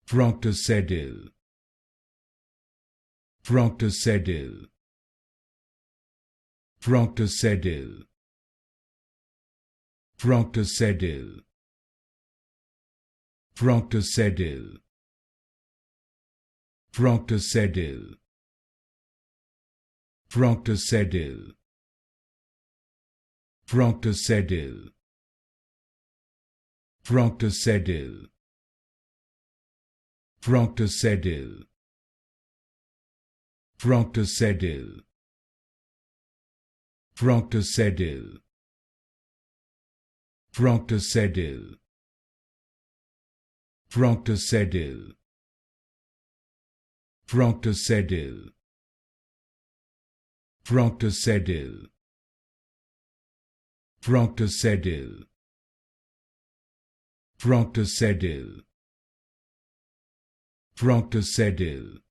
Proctosedyl. Proctosedyl. Proctosedyl. Proctosedyl. Proctosedyl. Proctosedyl. Proctosedyl. Proctosedyl. Proctosedyl. Proctosedyl. Proctosedyl. Proctosedyl. Proctosedyl. Proctosedyl. Proctosedyl. Proctosedyl. Proctosedyl. Proctosedyl. Proctosedyl.